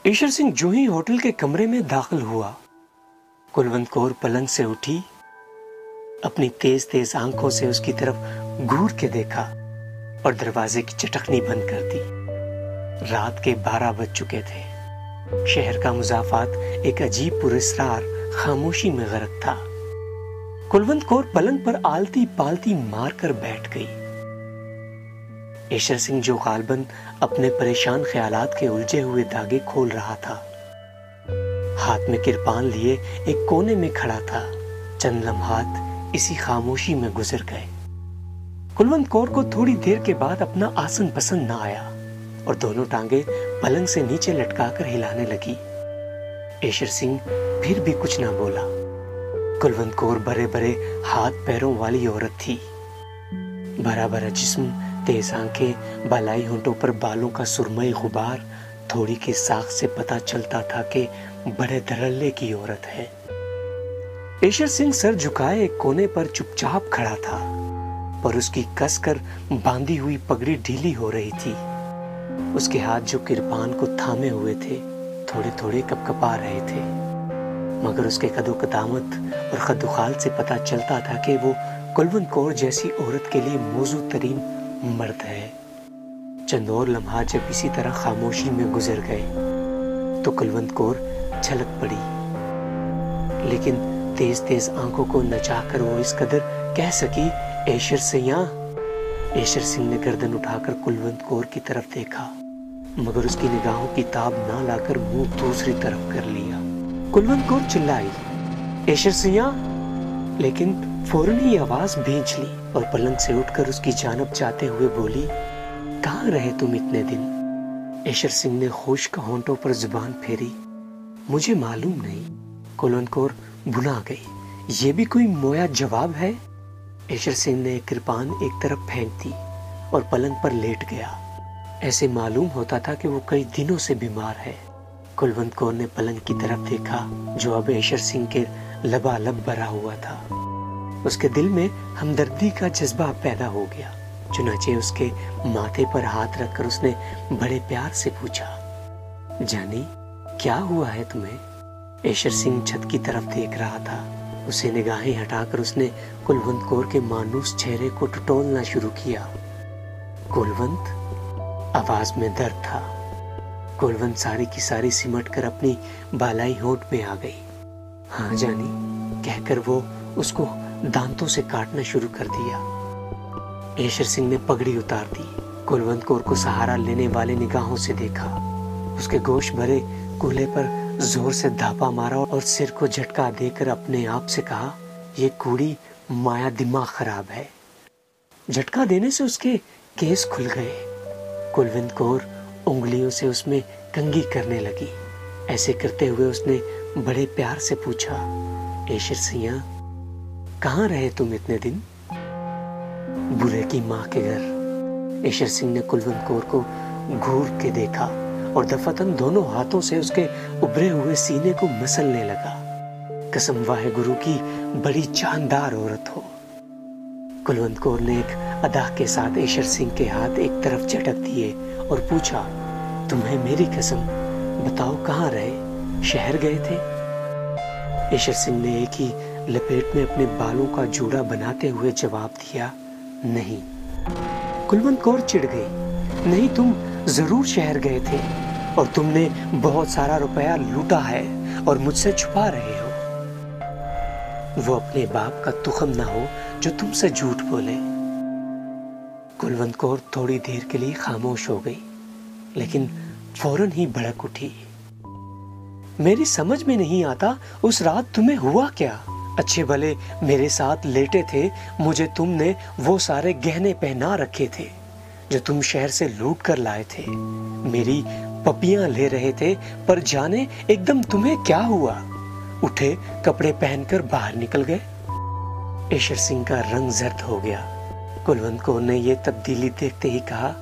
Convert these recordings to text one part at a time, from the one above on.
ईशर सिंह जो ही होटल के कमरे में दाखिल हुआ, कुलवंत कौर पलंग से उठी, अपनी तेज तेज आंखों से उसकी तरफ घूर के देखा और दरवाजे की चटकनी बंद कर दी। रात के 12 बज चुके थे। शहर का मुजाफात एक अजीब पुरस्रार खामोशी में गर्क था। कुलवंत कौर पलंग पर आलती पालती मारकर बैठ गई। ईशर सिंह जो गालबन अपने परेशान ख्यालात के उलझे हुए धागे खोल रहा था, हाथ में किरपान लिए एक कोने में खड़ा था। चंद लम्हात इसी खामोशी में गुजर गए। कुलवंत कौर को थोड़ी देर के बाद अपना आसन पसंद न आया और दोनों टांगे पलंग से नीचे लटकाकर हिलाने लगी। ईशर सिंह फिर भी कुछ ना बोला। कुलवंत कौर बड़े बड़े हाथ पैरों वाली औरत थी। भरा भरा जिस्म, तेज आंखें, बालाई होंठों पर बालों का सुरमई गुबार, थोड़ी की साख से पता चलता था कि बड़े धड़ल्ले की औरत है। ईशर सिंह सर झुकाए एक कोने पर चुपचाप खड़ा था, पर उसकी कसकर बांधी हुई पगड़ी ढीली हो रही थी। उसके हाथ जो किरपान को थामे हुए थे, थोड़े थोड़े कपकपा रहे थे, मगर उसके कदो कदामत और कद्दुखाल से पता चलता था कि वो कुलवंत कौर जैसी औरत के लिए मौजूद तरीन मर्द है। चंद और लम्हा जब इसी तरह खामोशी में गुजर गए तो कुलवंत कौर छलक पड़ी, लेकिन तेज तेज आंखों को नचाकर वो इस कदर कह सकी, ईशर सिंह। ईशर सिंह ने गर्दन उठाकर कुलवंत कौर की तरफ देखा, मगर उसकी निगाहों की ताब ना लाकर मुंह दूसरी तरफ कर लिया। कुलवंत कौर चिल्लाई, ईशर सिंह, लेकिन फौरन ही आवाज भींच ली और पलंग से उठकर उसकी जानब जाते हुए बोली, कहाँ रहे तुम इतने दिन? ईशर सिंह ने खुश्क होंठों पर जुबान फेरी, मुझे मालूम नहीं। कुलवंत कौर भुना गई, ये भी कोई मोया जवाब है? ईशर सिंह ने कृपान एक तरफ फेंक दी और पलंग पर लेट गया। ऐसे मालूम होता था कि वो कई दिनों से बीमार है। कुलवंत कौर ने पलंग की तरफ देखा, जो अब ईशर सिंह के लबालब भरा हुआ था। उसके दिल में हमदर्दी का जज्बा पैदा हो गया। चुनाचे उसके माथे पर हाथ रखकर उसने बड़े प्यार से पूछा, जानी क्या हुआ है तुम्हें? ईशर सिंह छत की तरफ देख रहा था। उसे निगाहें हटाकर उसने कुलवंत कौर के मानूस चेहरे को टटोलना शुरू किया। कुलवंत, आवाज में दर्द था। कुलवंत सारी की सारी सिमट कर अपनी बालाई होंठ में आ गई। हाँ जानी, कहकर वो उसको दांतों से काटना शुरू कर दिया। ईशर सिंह ने पगड़ी उतार दी। कुलवंत कौर को सहारा लेने वाले निगाहों से देखा। उसके गोश भरे कूल्हे पर जोर से धापा मारा और सिर को झटका देकर अपने आप से कहा, ये कूड़ी माया दिमाग खराब है। झटका देने से उसके केस खुल गए। कुलवंत कौर उंगलियों से उसमें कंघी करने लगी। ऐसे करते हुए उसने बड़े प्यार से पूछा, ईशर सिंह, कहाँ रहे तुम इतने दिन? बुरे की माँ के घर। ईशर सिंह ने कुलवंत कौर को घूर के देखा और दफातन दोनों हाथों से उसके उभरे हुए सीने को मसलने लगा। कसम वाहे गुरु की बड़ी जानदार औरत हो। कुलवंत कौर ने एक अदा के साथ ईशर सिंह के हाथ एक तरफ झटक दिए और पूछा, तुम्हें मेरी कसम, बताओ कहाँ रहे? शहर गए थे? ईशर सिंह ने एक ही लपेट में अपने बालों का जूड़ा बनाते हुए जवाब दिया, नहीं। कुलवंत कौर चिढ़ गई, नहीं, तुम जरूर शहर गए थे और तुमने बहुत सारा रुपया लूटा है और मुझसे छुपा रहे हो। वो अपने बाप का तुखम ना हो जो तुमसे झूठ बोले। कुलवंत कौर थोड़ी देर के लिए खामोश हो गई, लेकिन फौरन ही भड़क उठी। मेरी समझ में नहीं आता उस रात तुम्हें हुआ क्या? अच्छे भले मेरे साथ लेटे थे, मुझे तुमने वो सारे गहने पहना रखे थे जो तुम शहर से लूट कर लाए थे। मेरी पपियां ले रहे थे, पर जाने एकदम तुम्हें क्या हुआ? उठे, कपड़े पहनकर बाहर निकल गए। ईशर सिंह का रंग जर्द हो गया। कुलवंत कौर ने यह तब्दीली देखते ही कहा,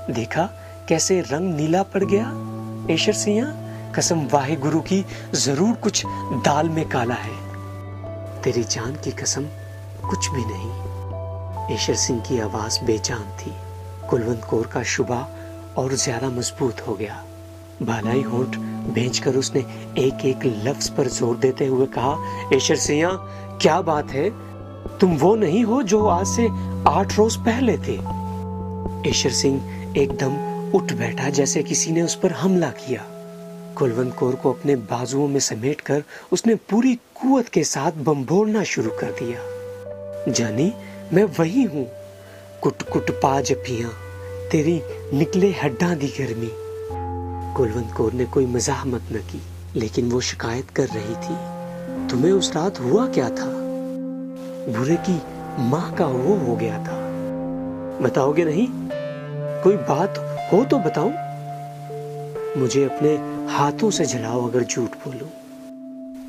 देखा कैसे रंग नीला पड़ गया? ईशर सिंह, कसम वाहे गुरु की, जरूर कुछ दाल में काला है। तेरी जान की कसम, कुछ भी नहीं। ईशर सिंह की आवाज बेजान थी। कुलवंत कौर का शुबा और ज्यादा मजबूत हो गया। बालाई होंठ भेजकर उसने एक एक लफ्ज पर जोर देते हुए कहा, ईशर सिंह, क्या बात है? तुम वो नहीं हो जो आज से 8 रोज पहले थे। ईशर सिंह एकदम उठ बैठा जैसे किसी ने उस पर हमला किया। कुलवंत कौर को अपने बाजुओं में समेटकर उसने पूरी कुव्वत के साथ बम्बोड़ना शुरू कर दिया। जानी, मैं वही हूँ, कुट कुट पा जफियां, तेरी निकले हड्डां दी गर्मी। कुलवंत कौर ने कोई मजाहमत न की, लेकिन वो शिकायत कर रही थी, तुम्हें उस रात हुआ क्या था? बुरे की माँ का वो हो गया था। बताओगे नहीं? कोई बात हो तो बताओ। मुझे अपने हाथों से जलाओ अगर झूठ बोलूं।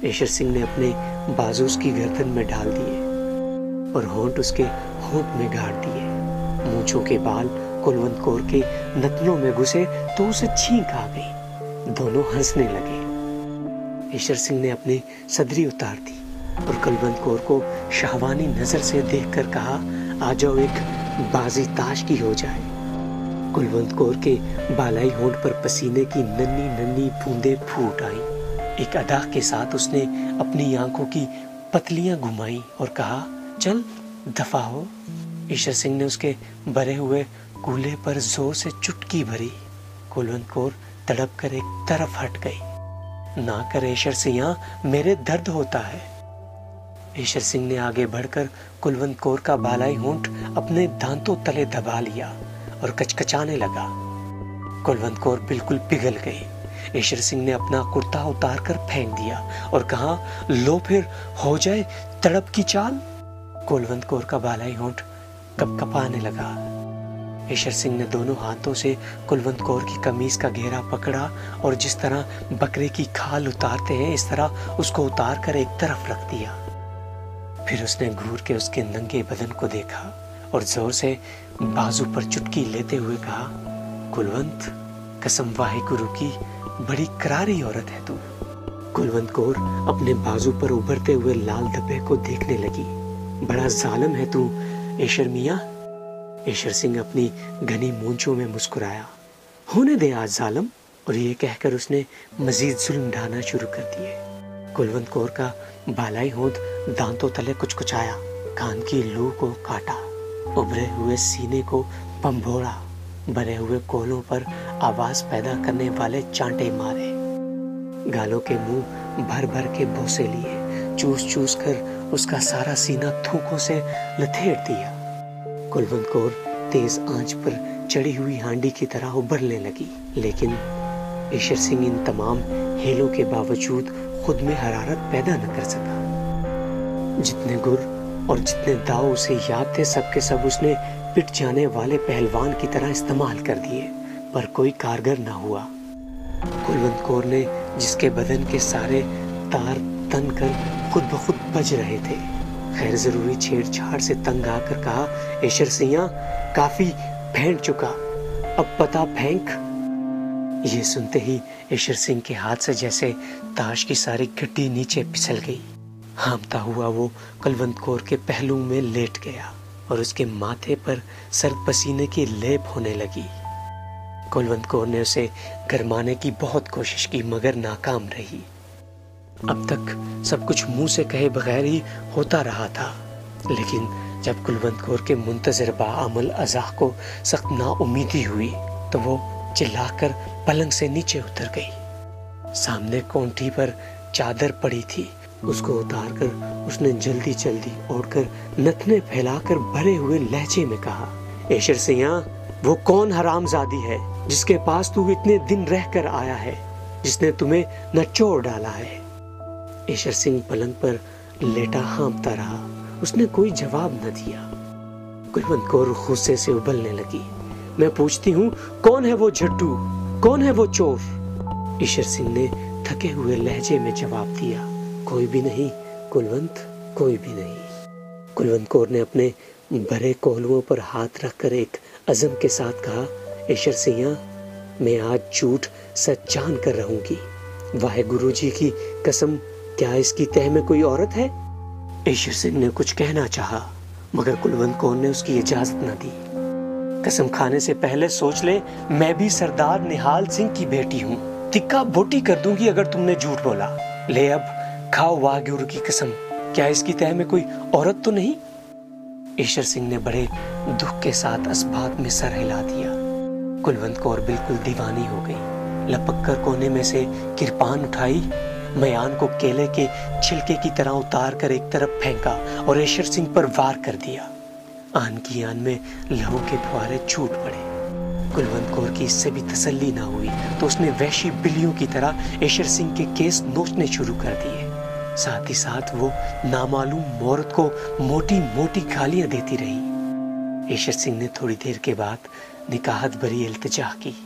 ईशर सिंह ने अपने बाजू उसकी गर्दन में डाल दिए और होंठ उसके होंठ में गाड़ दिए। मूंछों के बाल कुलवंत कौर के नथनों में घुसे तो उसे छींक आ गई। दोनों हंसने लगे। ईशर सिंह ने अपनी सदरी उतार दी और कुलवंत कौर को शाहवानी नजर से देखकर कहा, आ जाओ, एक बाजी ताश की हो जाए। कुलवंत कौर के बालाई होंठ पर पसीने की नन्ही नन्ही बूंदें फूट आई। एक अदा के साथ उसने अपनी आंखों की पतलियां घुमाई और कहा, चल दफा हो। ईशर सिंह ने उसके भरे हुए कूल्हे पर जोर से चुटकी भरी। कुलवंत कौर तड़प कर एक तरफ हट गई। ना कर ईशर सिंह, मेरे दर्द होता है। ईशर सिंह ने आगे बढ़कर कुलवंत कौर का बालाई होंठ अपने दांतों तले दबा लिया और कचकचाने लगा। कुलवंत कौर बिल्कुल पिघल गई। ईशर सिंह ने अपना कुर्ता उतार कर फेंक दिया और कहा, लो फिर हो जाए तड़प की चाल। कुलवंत कौर का बालाई होंठ कपकपाने लगा। ईशर सिंह ने दोनों हाथों से कुलवंत कौर की कमीज का घेरा पकड़ा और जिस तरह बकरे की खाल उतारते हैं इस तरह उसको उतार कर एक तरफ रख दिया। फिर उसने घूर के उसके नंगे बदन को देखा और जोर से बाजू पर चुटकी लेते हुए कहा, कुलवंत, कसम वाहेगुरु की, बड़ी करारी औरत है तू। कुलवंत कौर अपने बाजू पर उभरते हुए लाल धब्बे को देखने लगी। बड़ा जालिम है तू ईशर मियां। ईशर सिंह अपनी घनी मूंछों में मुस्कुराया। होने दे आज जालिम। और ये कहकर उसने मजीद जुल्म ढाना शुरू कर दिए। कुलवंत कौर का बालाई होंठ दांतों तले कुचकुचाया, कान की लू को काटा, उभरे हुए सीने को बम्बोड़ा, भरे हुए कोलों पर आवाज पैदा करने वाले चांटे मारे, गालों के मुंह भर भर के बोसे लिए, चूस चूस कर उसका सारा सीना थूकों से लथेड़ दिया। कुलवंत कौर तेज आंच पर चढ़ी हुई हांडी की तरह उबलने लगी, लेकिन ईशर सिंह इन तमाम हेलों के बावजूद खुद में हरारत पैदा न कर सका। जितने गुर और जितने दाव उसे याद थे सबके सब उसने पिट जाने वाले पहलवान की तरह इस्तेमाल कर दिए, पर कोई कारगर न हुआ। कुलवंत कौर ने जिसके बदन के सारे तार तन कर खुद ब खुद बज रहे थे, खैर जरूरी छेड़छाड़ से तंग आकर कहा, ईशर सिंह, काफी फेंक चुका, अब पता फेंक। ये सुनते ही ईशर सिंह के हाथ से जैसे ताश की सारी गड्डी नीचे फिसल गई। हांफता हुआ वो कुलवंत कौर के पहलू में लेट गया और उसके माथे पर सर्द पसीने की लेप होने लगी। कुलवंत कौर ने उसे गरमाने की बहुत कोशिश की मगर नाकाम रही। अब तक सब कुछ मुंह से कहे बगैर ही होता रहा था, लेकिन जब कुलवंत कौर के मुंतजर बाअमल अज़ा को सख्त नाउमीदी हुई तो वो चिल्लाकर पलंग से नीचे उतर गई। सामने कोंठी पर चादर पड़ी थी, उसको उतारकर उसने जल्दी जल्दी ओढ़कर नथने फैलाकर भरे हुए लहजे में कहा, ईशर सिंह, वो कौन हरामजादी है जिसके पास तू इतने दिन रहकर आया है, जिसने तुम्हें नचोड़ डाला है? ईशर सिंह पलंग पर लेटा हांफता रहा, उसने कोई जवाब न दिया। कुलवंत कौर गुस्से से उबलने लगी। मैं पूछती हूँ, कौन है वो झट्टू, कौन है वो चोर? ईशर सिंह ने थके हुए लहजे में जवाब दिया, कोई भी नहीं कुलवंत, कोई भी नहीं। कुलवंत कौर ने अपने भरे कोहलुओं पर हाथ रखकर एक अज़म के साथ कहा, ईशर सिंह, मैं आज झूठ सच जान कर रहूंगी। वाहेगुरु जी की कसम, क्या इसकी तह में कोई औरत है? ईशर सिंह ने कुछ कहना चाहा, मगर कुलवंत कौर ने उसकी इजाजत न दी। कसम खाने से पहले सोच ले, मैं भी सरदार निहाल सिंह की बेटी हूँ, तिक्का बोटी कर दूंगी अगर तुमने झूठ बोला। ले अब खाओ वाग्युर की कसम, क्या इसकी तह में कोई औरत तो नहीं? ईश्वर सिंह ने बड़े दुख के साथ इस बात में सर हिला दिया। कुलवंत कौर बिल्कुल दीवानी हो गई। लपक कर कोने में से किरपान उठाई, मयान को केले के छिलके की तरह उतार कर एक तरफ फेंका और ईश्वर सिंह पर वार कर दिया। आन की आन में लहू के फुहारे छूट पड़े। कुलवंत कौर की इससे भी तसल्ली ना हुई तो उसने वैशी बिल्लियों की तरह ईश्वर सिंह के केस नोचने शुरू कर दिए। साथ ही साथ वो नामालूम औरत को मोटी मोटी गालियां देती रही। ईश्वर सिंह ने थोड़ी देर के बाद निकाहत भरी इल्तिजा की।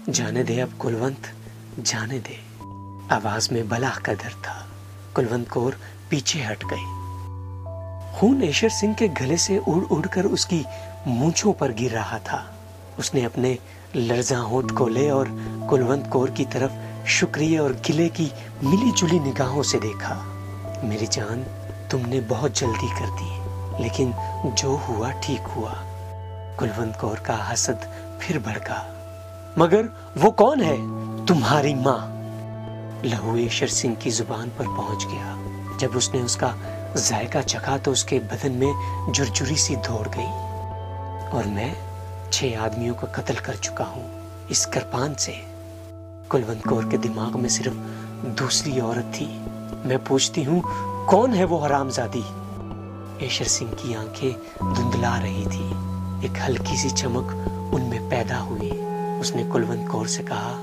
जाने दे अब कुलवंत, जाने दे। आवाज में बला का डर था। कुलवंत कौर पीछे हट गई। खून ईश्वर सिंह के गले से उड़ उड़ कर उसकी मूंछों पर गिर रहा था। उसने अपने लर्जा होंठ खोले और कुलवंत कौर की तरफ शुक्रिया और गिले की मिली जुली निगाहों से देखा। मेरी जान, तुमने बहुत जल्दी कर दी, लेकिन जो हुआ ठीक हुआ। कुलवंत कौर का हसद फिर भड़का। मगर वो कौन है? तुम्हारी माँ। लहू ईश्वर सिंह की जुबान पर पहुंच गया। जब उसने उसका जायका चखा तो उसके बदन में जुरजुरी सी दौड़ गई। और मैं 6 आदमियों का कत्ल कर चुका हूं इस कृपान से। कुलवंत कौर के दिमाग में सिर्फ दूसरी औरत थी। मैं पूछती हूँ, कौन है वो हरामजादी? ईश्वर सिंह की आंखें धुंधला रही थी। एक हल्की सी चमक उनमें पैदा हुई। उसने कुलवंत कौर से कहा,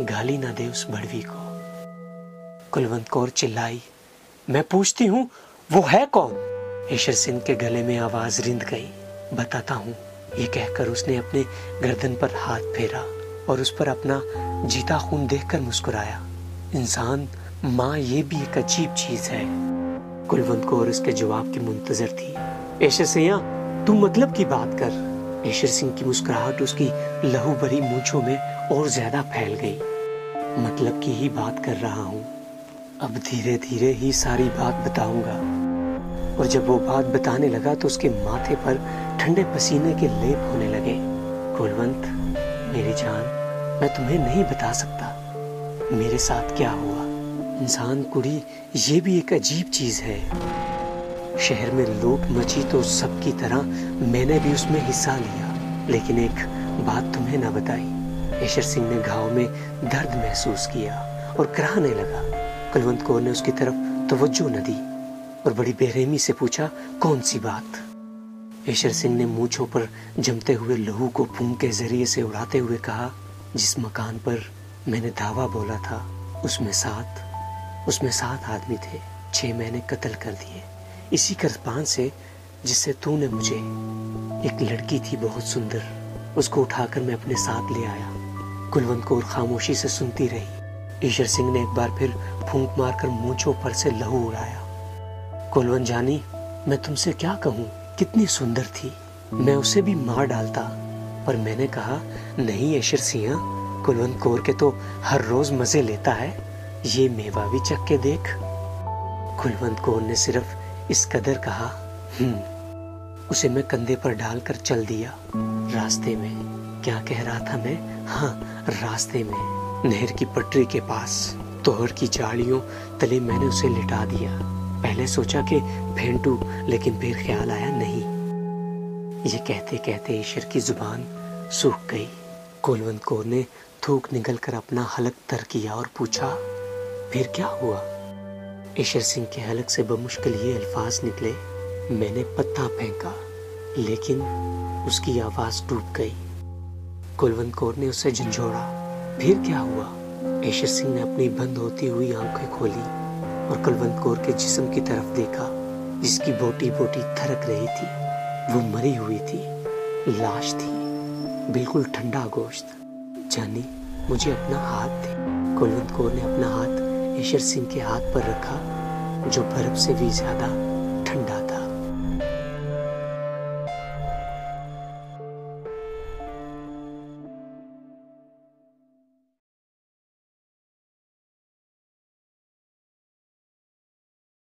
गाली ना दे उस बड़वी को। कुलवंत कौर चिल्लाई, मैं पूछती हूँ, वो है कौन? ईश्वर सिंह के गले में आवाज रिंध गई। बताता हूँ, ये कहकर उसने अपने गर्दन पर हाथ फेरा और उस पर अपना जीता खून देखकर मुस्कुराया। इंसान, माँ, ये भी एक अजीब चीज है। कुलवंत कौर इसके जवाब की मुंतजर थी। ईश्वर सिंह, तू मतलब की बात कर। ईश्वर सिंह की मुस्कुराहट उसकी लहू भरी मूंछों में और ज्यादा फैल गई। मतलब की ही बात कर रहा हूँ। अब धीरे धीरे ही सारी बात बताऊंगा। और जब वो बात बताने लगा तो उसके माथे पर ठंडे पसीने के लेप होने लगे। कुलवंत, मेरी जान, मैं तुम्हें नहीं बता सकता मेरे साथ क्या हुआ। इंसान कुड़ी, ये भी एक अजीब चीज है। शहर में लूट मची तो सबकी तरह मैंने भी उसमें हिस्सा लिया, लेकिन एक बात तुम्हें ना बताई। ईश्वर सिंह ने घाव में दर्द महसूस किया और कराहने लगा। कुलवंत कौर ने उसकी तरफ तवज्जो न दी और बड़ी बेरहमी से पूछा, कौन सी बात? ईश्वर सिंह ने मूंछों पर जमते हुए लहू को फूंक के जरिए से उड़ाते हुए कहा, जिस मकान पर मैंने दावा बोला था उसमें 7 आदमी थे। 6 मैंने कत्ल कर दिए इसी कृपान से जिससे तूने मुझे। एक लड़की थी बहुत सुंदर, उसको उठाकर मैं अपने साथ ले आया। कुलवंत कौर खामोशी से सुनती रही। ईश्वर सिंह ने एक बार फिर फूंक मारकर मूंछों पर से लहू उड़ाया। कुलवंत जानी, मैं तुमसे क्या कहूँ, कितनी सुंदर थी। मैं उसे भी मार डालता, पर मैंने कहा, नहीं ईश्वर सिंह, कुलवंत कौर के तो हर रोज मजे लेता है, ये मेवा भी चख के देख। कुलवंत कौर ने सिर्फ इस कदर कहा, उसे मैं कंधे पर डालकर चल दिया। रास्ते में क्या कह रहा था मैं? हाँ, रास्ते में नहर की पटरी के पास तोहर की झाड़ियों तले मैंने उसे लिटा दिया। पहले सोचा कि फेंटू, लेकिन फिर ख्याल आया नहीं। ये कहते कहते ईश्वर की जुबान सूख गई। कुलवंत कौर ने थूक निकल कर अपना हलक तर किया और पूछा, फिर क्या हुआ? ईश्वर सिंह के हलक से बमुश्किल ये अल्फाज निकले, मैंने पत्ता फेंका, लेकिन उसकी आवाज डूब गई। कुलवंत कौर ने उसे झंझोड़ा, फिर क्या हुआ? ईश्वर सिंह ने अपनी बंद होती हुई आंखें खोली और कुलवंत कौर के जिस्म की तरफ देखा, जिसकी बोटी बोटी थरक रही थी। वो मरी हुई थी, लाश थी, बिल्कुल ठंडा गोश्त। जानी, मुझे अपना हाथ दे। कुलवंत कौर ने अपना हाथ ईश्वर सिंह के हाथ पर रखा, जो बर्फ से भी ज्यादा